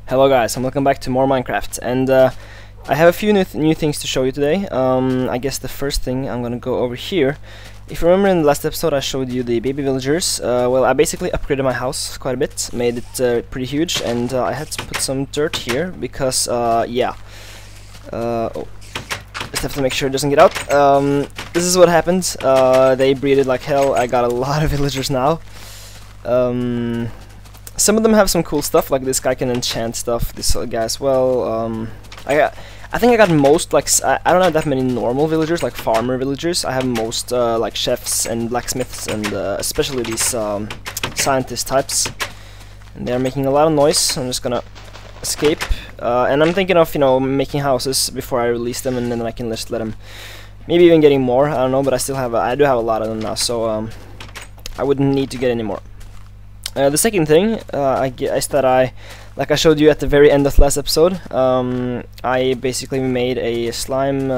Hello guys, and welcome back to more Minecraft, and I have a few new things to show you today. I guess the first thing I'm gonna go over here. If you remember in the last episode I showed you the baby villagers. Well, I basically upgraded my house quite a bit, made it pretty huge, and I had to put some dirt here because, yeah. Oh, just have to make sure it doesn't get out. This is what happened. They breeded like hell. I got a lot of villagers now. Some of them have some cool stuff, like this guy can enchant stuff, this guy as well. I think I got most, like, I don't have that many normal villagers, like farmer villagers. I have most, like, chefs and blacksmiths and especially these scientist types. And they're making a lot of noise. I'm just gonna escape. And I'm thinking of, you know, making houses before I release them, and then I can just let them, maybe even getting more, I don't know, but I still have, I do have a lot of them now, so I wouldn't need to get any more. The second thing is that like I showed you at the very end of the last episode, I basically made a slime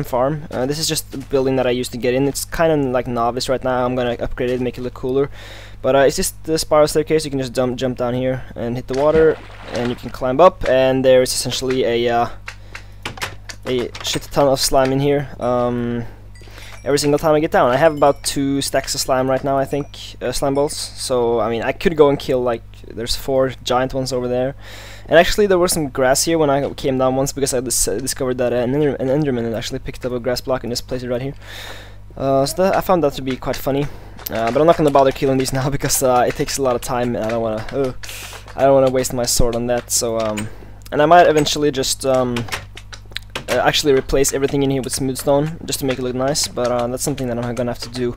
farm. This is just the building that I used to get in. It's kind of like novice right now. I'm gonna upgrade it, make it look cooler. But it's just the spiral staircase. You can just jump down here and hit the water, and you can climb up. And there is essentially a shit ton of slime in here. Every single time I get down. I have about 2 stacks of slime right now, I think, slime balls. So, I mean, I could go and kill, like, there's 4 giant ones over there. And actually, there was some grass here when I came down once, because I discovered that an enderman had actually picked up a grass block and just placed it right here. So I found that to be quite funny. But I'm not gonna bother killing these now, because it takes a lot of time, and I don't wanna waste my sword on that. So, and I might eventually just actually replace everything in here with smooth stone just to make it look nice, but that's something that I'm gonna have to do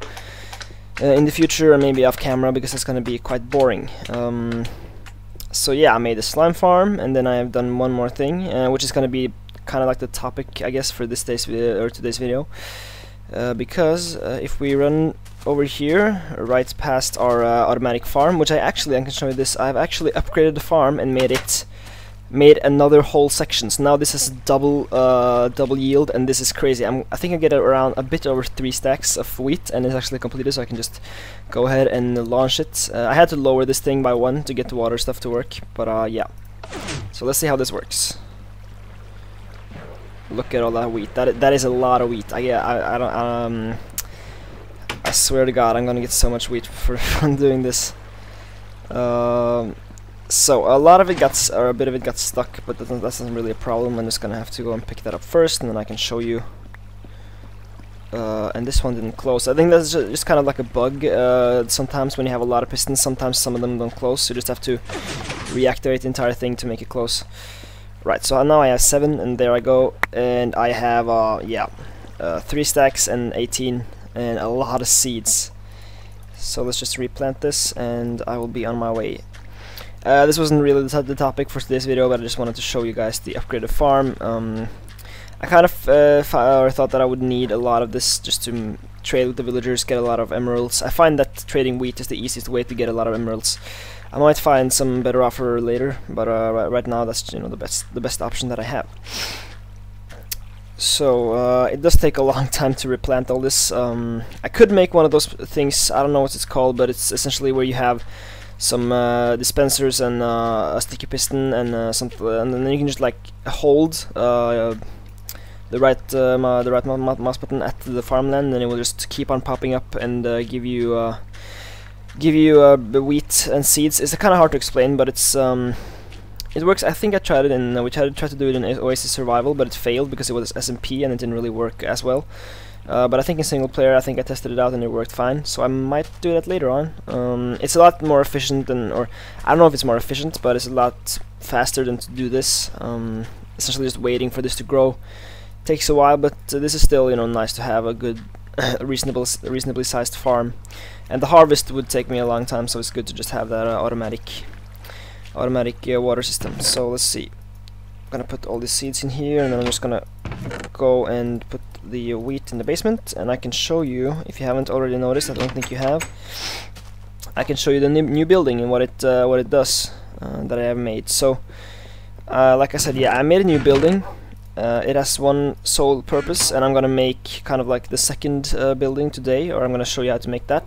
in the future, or maybe off camera, because it's gonna be quite boring. So yeah, I made a slime farm, and then I have done one more thing, which is gonna be kind of like the topic, I guess, for today's video, because if we run over here right past our automatic farm, which I can show you this. I've actually upgraded the farm and made another whole section. So now this is double yield, and this is crazy. I think I get around a bit over 3 stacks of wheat, and it's actually completed, so I can just go ahead and launch it. I had to lower this thing by 1 to get the water stuff to work, but yeah. So let's see how this works. Look at all that wheat. That is a lot of wheat. I swear to God, I'm gonna get so much wheat from doing this. So a lot of it a bit of it got stuck, but that's not really a problem. I'm just gonna have to go and pick that up first, and then I can show you. And this one didn't close. I think that's just kind of like a bug. Sometimes when you have a lot of pistons, sometimes some of them don't close. So you just have to reactivate the entire thing to make it close. Right. So now I have 7, and there I go. And I have 3 stacks and 18, and a lot of seeds. So let's just replant this, and I will be on my way. This wasn't really the topic for today's video, but I just wanted to show you guys the upgraded farm. I kind of thought that I would need a lot of this just to trade with the villagers, get a lot of emeralds. I find that trading wheat is the easiest way to get a lot of emeralds. I might find some better offer later, but right now that's, you know, the best option that I have. So it does take a long time to replant all this. I could make one of those things. I don't know what it's called, but it's essentially where you have some dispensers and a sticky piston and something, and then you can just like hold the right mouse button at the farmland, and it will just keep on popping up and give you the wheat and seeds. It's kind of hard to explain, but it's it works. I think I tried it in we tried to do it in Oasis Survival, but it failed because it was SMP and it didn't really work as well. But I think in single player, I think I tested it out and it worked fine, so I might do that later on. It's a lot more efficient or I don't know if it's more efficient, but it's a lot faster than to do this. Essentially just waiting for this to grow takes a while, but this is still, you know, nice to have a good, reasonably sized farm. And the harvest would take me a long time, so it's good to just have that automatic water system. So let's see. I'm gonna put all the seeds in here, and then I'm just gonna go and put the wheat in the basement, and I can show you, if you haven't already noticed, I don't think you have, I can show you the new building and what it does that I have made. So like I said, yeah, I made a new building. It has one sole purpose, and I'm gonna make kind of like the second building today, or I'm gonna show you how to make that.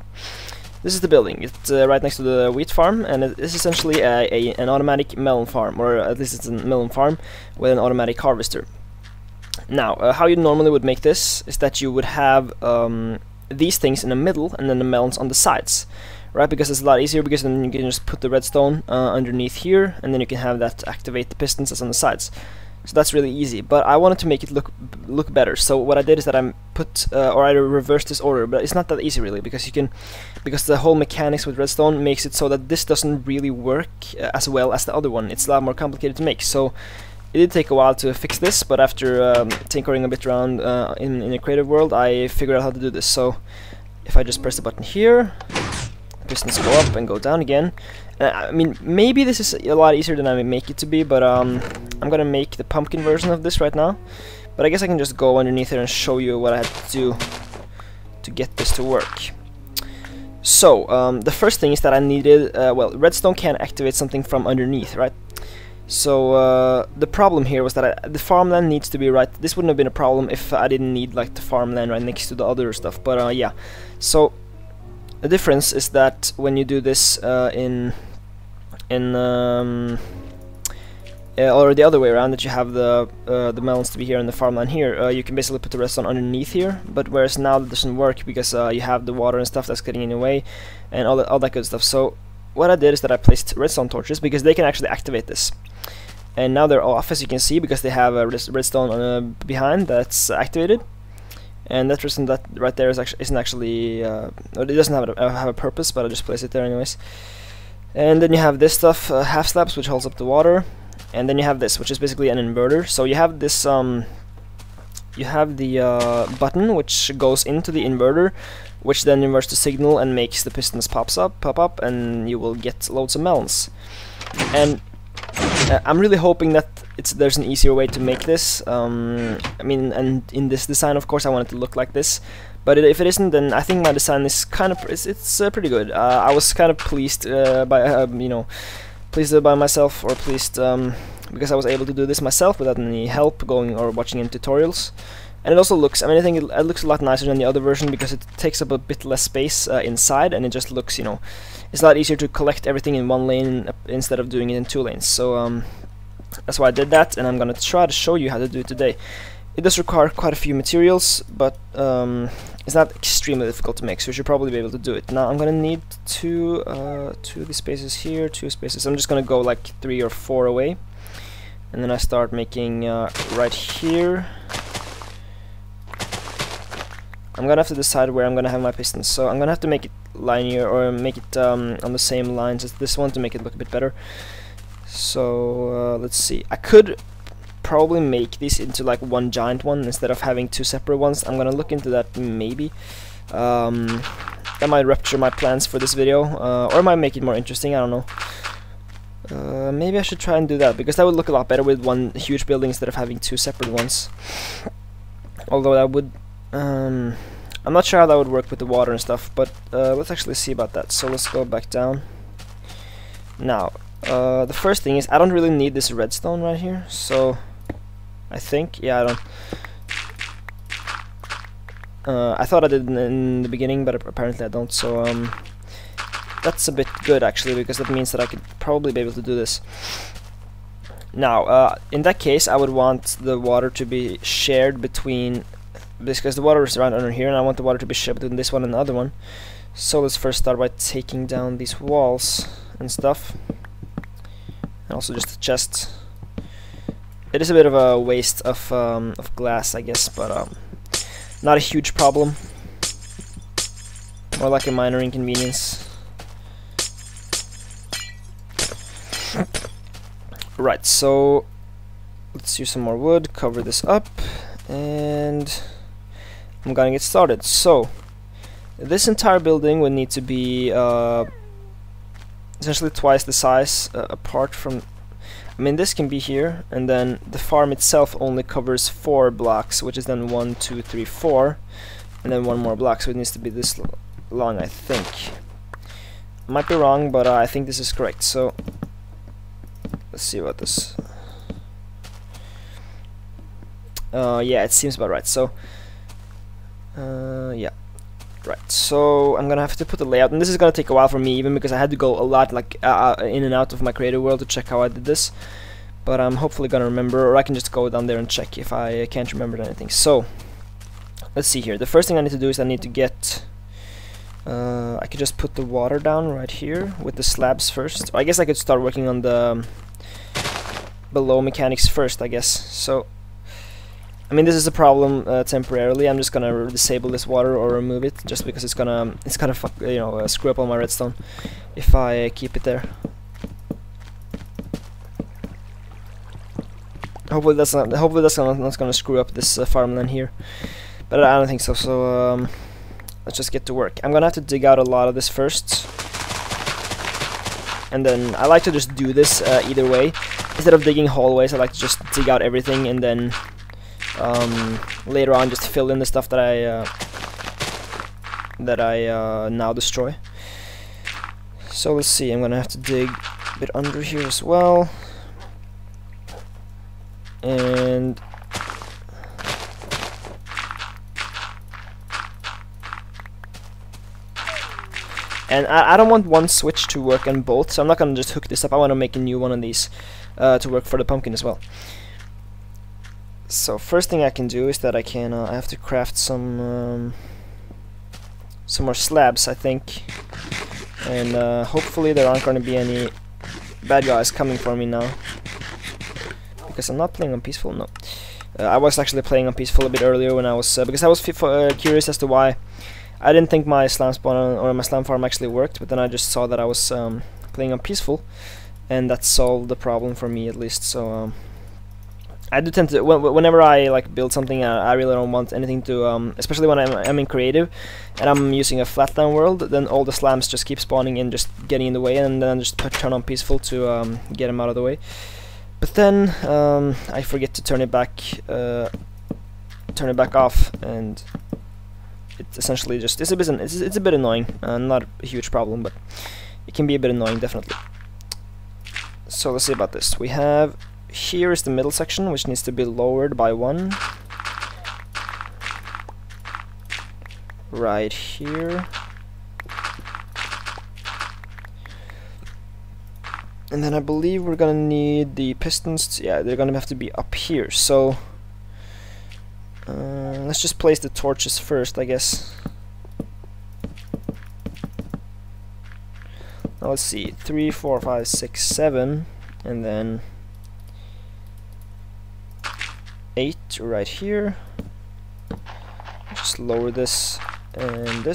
This is the building. It's right next to the wheat farm, and it is essentially an automatic melon farm, or at least it's a melon farm with an automatic harvester. Now, how you normally would make this is that you would have these things in the middle and then the melons on the sides, right? Because it's a lot easier, because then you can just put the redstone underneath here, and then you can have that activate the pistons that's on the sides. So that's really easy, but I wanted to make it look better. So what I did is that I put or I reversed this order, but it's not that easy really, because the whole mechanics with redstone makes it so that this doesn't really work as well as the other one. It's a lot more complicated to make. So it did take a while to fix this, but after tinkering a bit around in a creative world, I figured out how to do this. So if I just press the button here, pistons go up and go down again. I mean, maybe this is a lot easier than I make it to be, but I'm gonna make the pumpkin version of this right now. But I guess I can just go underneath here and show you what I had to do to get this to work. So the first thing is that I needed, well, redstone can't activate something from underneath, right? So the problem here was that the farmland needs to be right. This wouldn't have been a problem if I didn't need like the farmland right next to the other stuff, but yeah. So the difference is that when you do this or the other way around, that you have the melons to be here and the farmland here, you can basically put the redstone underneath here. But whereas now that doesn't work, because you have the water and stuff that's getting in your way and all that good stuff. So what I did is that I placed redstone torches, because they can actually activate this. And now they're off, as you can see, because they have a redstone behind that's activated. And that redstone that right there isn't actually it doesn't have a purpose, but I just place it there anyways. And then you have this stuff, half slabs, which holds up the water, and then you have this, which is basically an inverter. So you have this you have the button which goes into the inverter, which then inverts the signal and makes the pistons pop up, and you will get loads of melons. And I'm really hoping that there's an easier way to make this. I mean, and in this design, of course, I want it to look like this. But if it isn't, then I think my design is kind of it's pretty good. I was kind of pleased by pleased by myself, or pleased because I was able to do this myself without any help going or watching any tutorials. And it also looks, I mean, I think it looks a lot nicer than the other version, because it takes up a bit less space inside, and it just looks, it's a lot easier to collect everything in one lane instead of doing it in 2 lanes. So that's why I did that, and I'm gonna try to show you how to do it today. It does require quite a few materials, but it's not extremely difficult to make, so you should probably be able to do it. Now I'm gonna need two of these spaces here, 2 spaces. I'm just gonna go like 3 or 4 away, and then I start making right here. I'm gonna have to decide where I'm gonna have my pistons, so I'm gonna have to make it linear, or make it on the same lines as this one to make it look a bit better. So let's see. I could probably make these into like one giant one instead of having 2 separate ones. I'm gonna look into that maybe. That might rupture my plans for this video, or it might make it more interesting. I don't know. Maybe I should try and do that, because that would look a lot better with one huge building instead of having 2 separate ones. Although that would I'm not sure how that would work with the water and stuff, but let's actually see about that. So let's go back down. Now, the first thing is I don't really need this redstone right here, so I think, yeah, I don't. I thought I did in the beginning, but apparently I don't, so that's a bit good actually, because that means that I could probably be able to do this. Now, in that case, I would want the water to be shared between, because the water is around under here, and I want the water to be shared between this one and the other one. So let's first start by taking down these walls and stuff, and also just the chest. It is a bit of a waste of glass, I guess, but not a huge problem. More like a minor inconvenience. Right, so let's use some more wood, cover this up, and I'm gonna get started. So this entire building would need to be essentially twice the size apart from, I mean, this can be here, and then the farm itself only covers 4 blocks, which is then 1, 2, 3, 4, and then 1 more block, so it needs to be this long, I think. Might be wrong, but I think this is correct. So let's see about this. Yeah, it seems about right. So yeah, Right, so I'm gonna have to put the layout, and this is gonna take a while for me, even because I had to go a lot like in and out of my creative world to check how I did this. But I'm hopefully gonna remember, or I can just go down there and check if I can't remember anything. So let's see here. The first thing I need to do is I need to get. I could just put the water down right here with the slabs first. I guess I could start working on the below mechanics first, I guess. So I mean, this is a problem temporarily. I'm just gonna disable this water or remove it, just because it's gonna screw up all my redstone if I keep it there. Hopefully that's not gonna screw up this farmland here, but I don't think so. So let's just get to work. I'm gonna have to dig out a lot of this first, and then I like to just do this either way. Instead of digging hallways, I like to just dig out everything and then later on just fill in the stuff that I now destroy. So let's see, I'm gonna have to dig a bit under here as well, and I don't want one switch to work on both, so I'm not gonna just hook this up. I want to make a new one of these to work for the pumpkin as well. So first thing I can do is that I have to craft some more slabs, I think, and hopefully there aren't going to be any bad guys coming for me now, because I'm not playing on peaceful. No, I was actually playing on peaceful a bit earlier when I was because I was curious as to why I didn't think my slime spawn or my slime farm actually worked, but then I just saw that I was playing on peaceful, and that solved the problem for me at least. So I do tend to, whenever I like build something, I really don't want anything to, especially when I'm in creative and I'm using a flatland world, then all the slams just keep spawning and just getting in the way, and then just turn on peaceful to get them out of the way. But then I forget to turn it back off, and it essentially just it's a bit annoying. Not a huge problem, but it can be a bit annoying, definitely. So let's see about this. We have. Here is the middle section, which needs to be lowered by 1. Right here. And then I believe we're gonna need the pistons. Yeah, they're gonna have to be up here. So let's just place the torches first, I guess. Now let's see, 3, 4, 5, 6, 7, and then 8 right here. Just lower this, and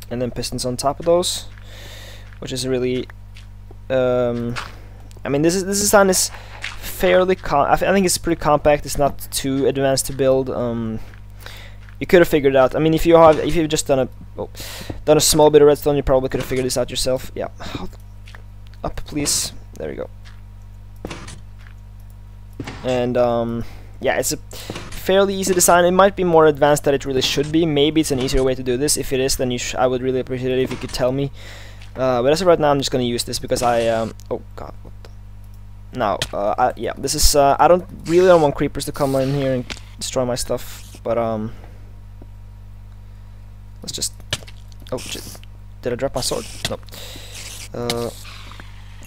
then pistons on top of those, which is really I mean, this design is fairly I think it's pretty compact. It's not too advanced to build. You could have figured it out. I mean, if you've just done a small bit of redstone, you probably could have figured this out yourself. Yeah, up please. There we go. And yeah, it's a fairly easy design. It might be more advanced than it really should be. Maybe it's an easier way to do this. If it is, then I would really appreciate it if you could tell me. But as of right now, I'm just gonna use this because I oh god, what the? No, yeah, this is I don't want creepers to come in here and destroy my stuff. But let's just, oh shit, did I drop my sword? No.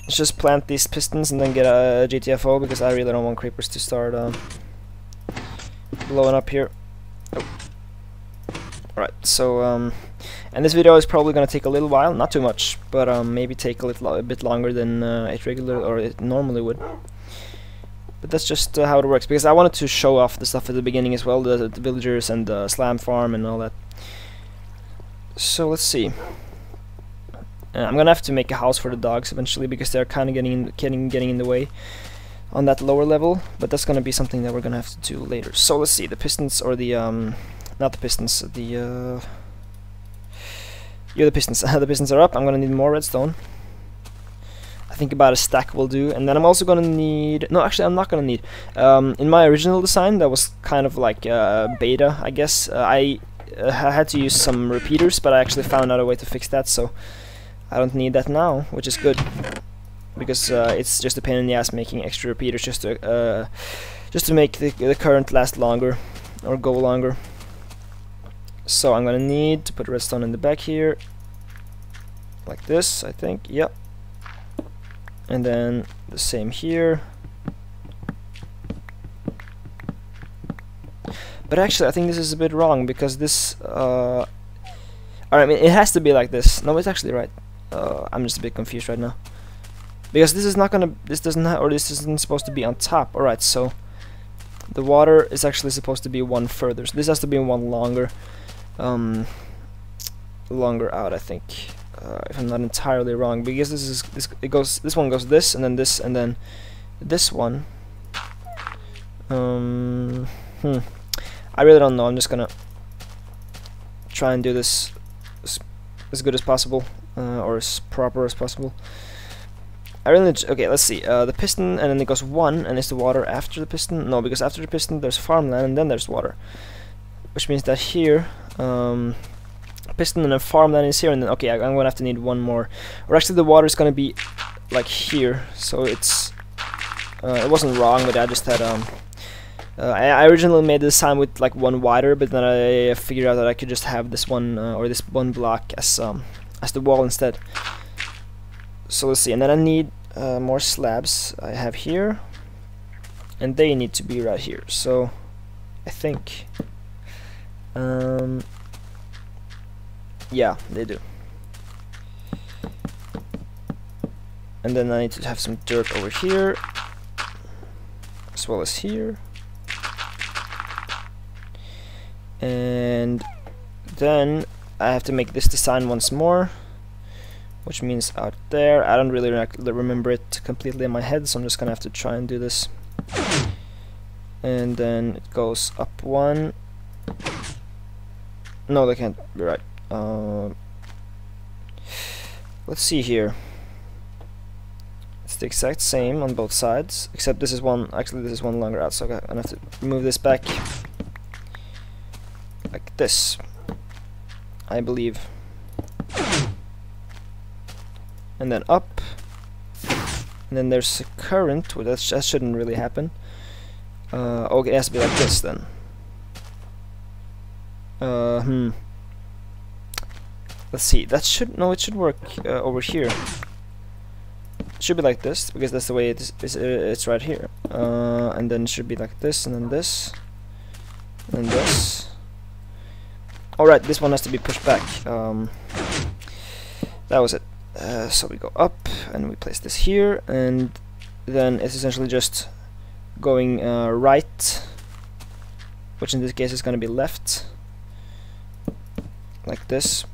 Let's just plant these pistons and then get a GTFO, because I really don't want creepers to start blowing up here. Oh. Alright, so and this video is probably gonna take a little while, not too much, but maybe take a bit longer than it normally would. But that's just how it works, because I wanted to show off the stuff at the beginning as well, the villagers and the slime farm and all that. So let's see. I'm gonna have to make a house for the dogs eventually, because they're kind of getting in the way on that lower level. But that's gonna be something that we're gonna have to do later. So let's see, the pistons, or the not the pistons, the yeah, the pistons. The pistons are up. I'm gonna need more redstone. I think about a stack will do, and then I'm also gonna need. No, actually, I'm not gonna need. In my original design, that was kind of like beta, I guess. I had to use some repeaters, but I actually found out a way to fix that, so I don't need that now, which is good, because it's just a pain in the ass making extra repeaters just to make the current last longer or go longer. So I'm gonna need to put redstone in the back here, like this, I think. Yep. And then the same here. But actually, I think this is a bit wrong, because this. Alright, I mean, it has to be like this. No, it's actually right. I'm just a bit confused right now, because this is not gonna. This doesn't have, or this isn't supposed to be on top. Alright, so the water is actually supposed to be one further. So this has to be one longer. Longer out, I think, if I'm not entirely wrong, because this one goes this, and then this, and then this one. I really don't know. I'm just gonna try and do this as good as possible, or as proper as possible. Okay, let's see. The piston, and then it goes one, and is the water after the piston? No, because after the piston there's farmland, and then there's water, which means that here, piston and then farmland is here, and then okay, I'm gonna have to need one more. Or actually, the water is gonna be like here, so it's it wasn't wrong, but I just had I originally made the design with like one wider, but then I figured out that I could just have this one or this one block as the wall instead. So let's see, and then I need more slabs. I have here, and they need to be right here. So I think, yeah, they do. And then I need to have some dirt over here, as well as here. And then I have to make this design once more, which means out there. I don't really remember it completely in my head, so I'm just gonna have to try and do this. And then it goes up one. No, that can't be right. Let's see here. It's the exact same on both sides, except this is one. Actually, this is one longer out, so I'm gonna have to move this back like this, I believe. And then up, and then there's a current. Well, that shouldn't really happen. Okay, it has to be like this then. Let's see. That should it should work over here. It should be like this, because that's the way it's right here. And then it should be like this, and then this, and then this. Alright, this one has to be pushed back. That was it. So we go up, and we place this here, and then it's essentially just going right, which in this case is going to be left, like this,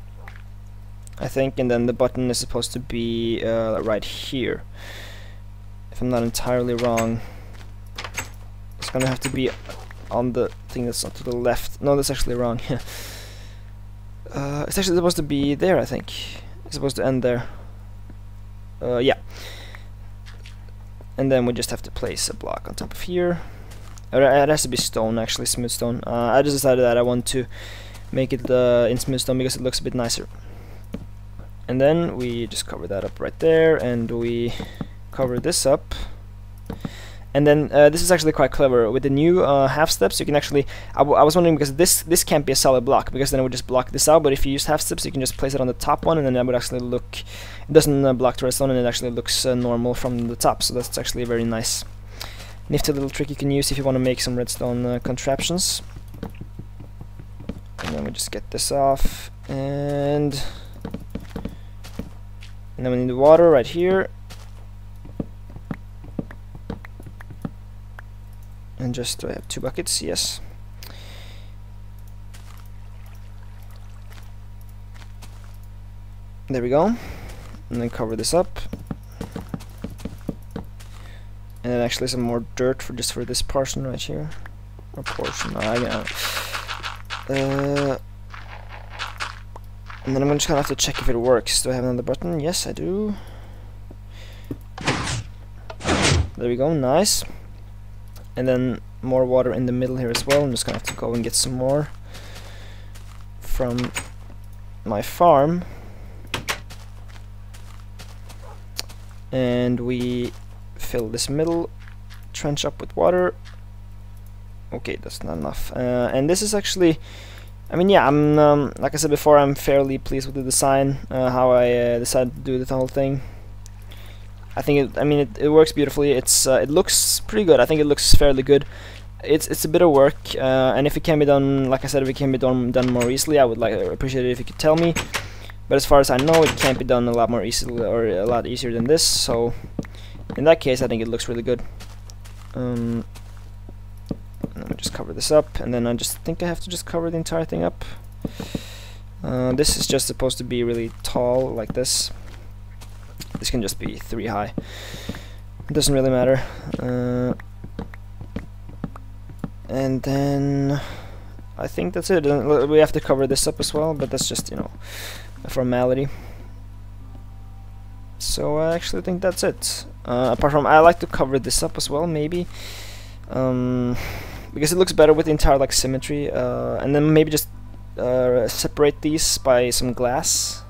I think, and then the button is supposed to be right here, if I'm not entirely wrong. It's going to have to be on the thing that's not to the left. No, that's actually wrong. It's actually supposed to be there, I think. It's supposed to end there. Yeah. And then we just have to place a block on top of here. It has to be stone, actually, smooth stone. I just decided that I want to make it in smooth stone because it looks a bit nicer. And then we just cover that up right there, and we cover this up. And then this is actually quite clever. With the new half steps, you can actually. I was wondering, because this can't be a solid block, because then it would just block this out. But if you use half steps, you can just place it on the top one, and then that would actually look. It doesn't block the redstone, and it actually looks normal from the top. So that's actually a very nice, nifty little trick you can use if you want to make some redstone contraptions. And then we just get this off, and then we need the water right here. And just, do I have 2 buckets? Yes. There we go. And then cover this up. And then actually some more dirt just for this portion right here. Or portion, and then I'm just gonna have to check if it works. Do I have another button? Yes, I do. There we go, nice. And then more water in the middle here as well. I'm just gonna have to go and get some more from my farm. And we fill this middle trench up with water. Okay, that's not enough. And this is actually I mean, yeah, I'm like I said before, I'm fairly pleased with the design, how I decided to do the whole thing. I think it works beautifully. It looks pretty good. I think it looks fairly good. It's a bit of work, and if it can be done, like I said, if it can be done more easily, I would appreciate it if you could tell me. But as far as I know, it can't be done a lot more easily, or a lot easier than this. So in that case, I think it looks really good. Let me just cover this up, and then I just think I have to just cover the entire thing up. This is just supposed to be really tall, like this. This can just be 3 high. It doesn't really matter. And then I think that's it. We have to cover this up as well, but that's just, you know, a formality. So I actually think that's it. Apart from, I like to cover this up as well, maybe. Because it looks better with the entire like symmetry, and then maybe just separate these by some glass.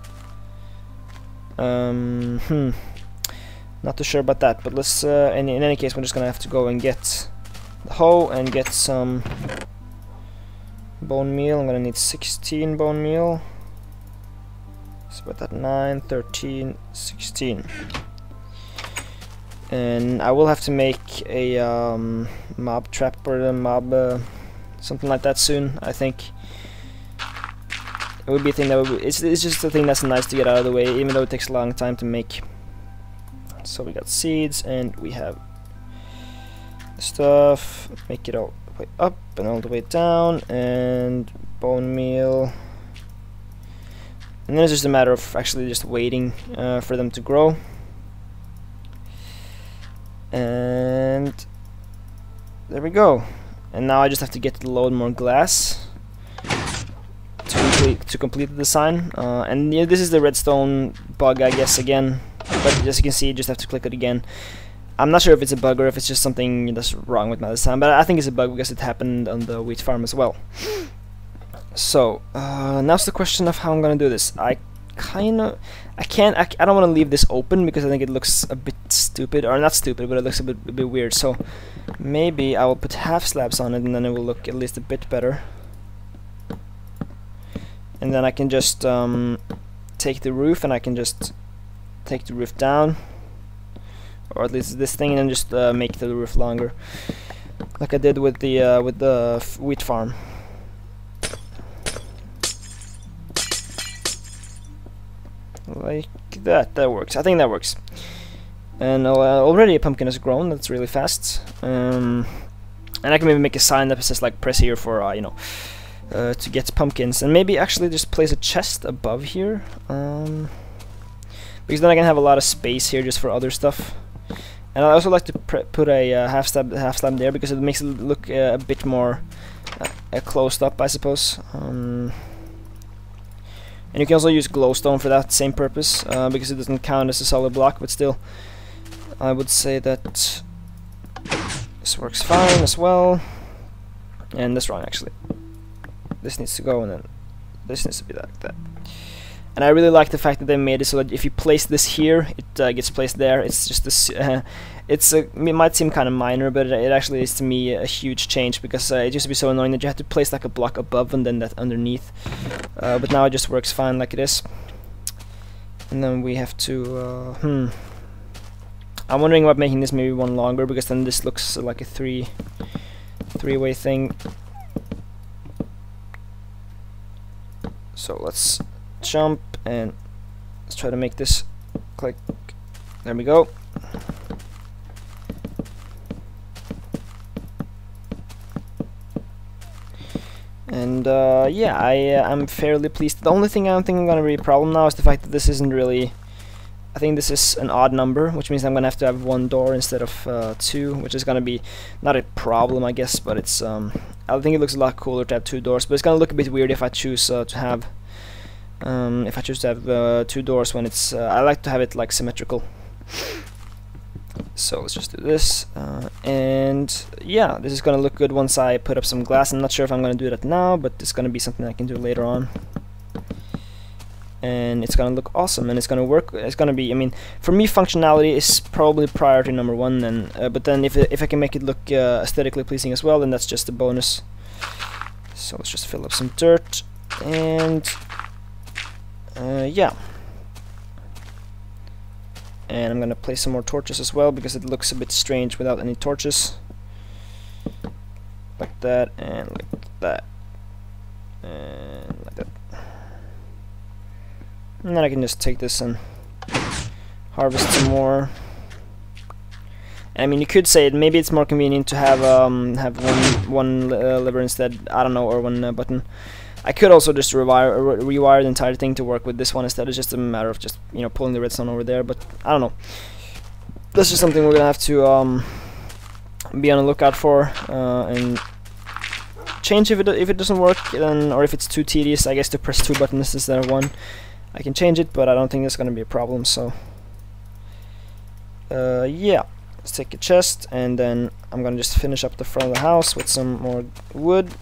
Not too sure about that, but let's. In any case, we're just gonna have to go and get the hoe and get some bone meal. I'm gonna need 16 bone meal. So about that 9, 13, 16. And I will have to make a mob trap or a mob something like that soon. I think it would be a thing that would be, it's just a thing that's nice to get out of the way, even though it takes a long time to make. So we got seeds and we have stuff. Make it all the way up and all the way down, and bone meal. And then it's just a matter of actually just waiting for them to grow. And there we go. And now I just have to get to load more glass to complete the design. And yeah, this is the redstone bug, I guess, again. But as you can see, you just have to click it again. I'm not sure if it's a bug or if it's just something that's wrong with my design, but I think it's a bug because it happened on the wheat farm as well. So now's the question of how I'm gonna do this. I don't want to leave this open because I think it looks a bit stupid, or not stupid, but it looks a bit weird. So maybe I will put half slabs on it, and then it will look at least a bit better. And then I can just take the roof, and I can just take the roof down, or at least this thing, and then just make the roof longer, like I did with the wheat farm. Like that. That works. I think that works. And already a pumpkin has grown. That's really fast. And I can maybe make a sign that says like press here for you know, to get pumpkins, and maybe actually just place a chest above here, because then I can have a lot of space here just for other stuff. And I also like to put a half slab there because it makes it look a bit more closed up, I suppose. And you can also use glowstone for that same purpose, because it doesn't count as a solid block, but still, I would say that this works fine as well. And that's wrong, actually. This needs to go, and then this needs to be like that. And I really like the fact that they made it so that if you place this here, it gets placed there. It's just this. It might seem kind of minor, but it actually is to me a huge change, because it used to be so annoying that you had to place like a block above and then that underneath. But now it just works fine like it is. And then we have to. I'm wondering about making this maybe one longer, because then this looks like a three-way thing. So let's jump and let's try to make this click. There we go. And yeah, I'm fairly pleased. The only thing I don't think I'm gonna be a problem now is the fact that this isn't really. I think this is an odd number, which means I'm gonna have to have one door instead of 2, which is gonna be not a problem, I guess, but it's I think it looks a lot cooler to have 2 doors. But it's gonna look a bit weird if I choose to have 2 doors when it's. I like to have it like symmetrical. So let's just do this, and yeah, this is gonna look good once I put up some glass. I'm not sure if I'm gonna do that now, but it's gonna be something I can do later on. And it's gonna look awesome, and it's gonna work. It's gonna be. I mean, for me, functionality is probably priority number 1. Then, but then if I can make it look aesthetically pleasing as well, then that's just a bonus. So let's just fill up some dirt, and yeah. And I'm gonna place some more torches as well, because it looks a bit strange without any torches. Like that, and like that, and like that. And then I can just take this and harvest some more. And I mean, you could say maybe it's more convenient to have one lever instead. I don't know, or one button. I could also just rewire the entire thing to work with this one instead. It's just a matter of just, you know, pulling the redstone over there. But I don't know. That's just something we're gonna have to be on the lookout for and change if it doesn't work, then, or if it's too tedious, I guess, to press 2 buttons instead of 1. I can change it, but I don't think that's gonna be a problem. So yeah. Let's take a chest, and then I'm gonna just finish up the front of the house with some more wood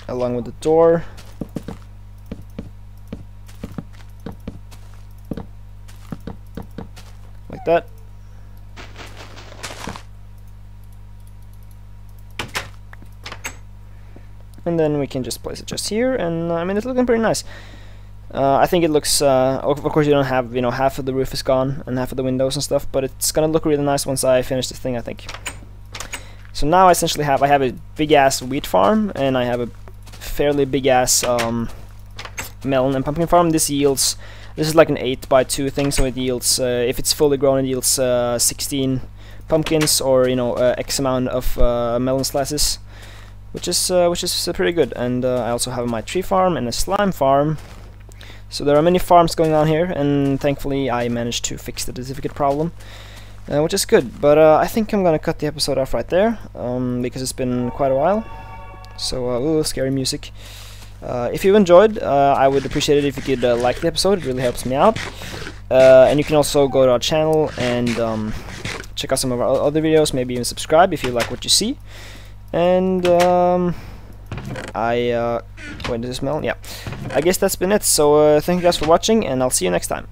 along with the door. Like that. And then we can just place it just here, and I mean, it's looking pretty nice. I think it looks, of course you don't have, you know, half of the roof is gone and half of the windows and stuff, but it's gonna look really nice once I finish this thing, I think. So now I essentially have a big ass wheat farm, and I have a fairly big ass melon and pumpkin farm. This is like an 8x2 thing, so it yields, if it's fully grown, it yields 16 pumpkins, or, you know, X amount of melon slices, which is pretty good. And I also have my tree farm and a slime farm. So there are many farms going on here, and thankfully I managed to fix the certificate problem, which is good. But I think I'm gonna cut the episode off right there, because it's been quite a while. So, ooh, scary music. If you enjoyed, I would appreciate it if you could like the episode. It really helps me out. And you can also go to our channel and check out some of our other videos, maybe even subscribe if you like what you see. And wait, does it smell? Yeah. I guess that's been it. So thank you guys for watching, and I'll see you next time.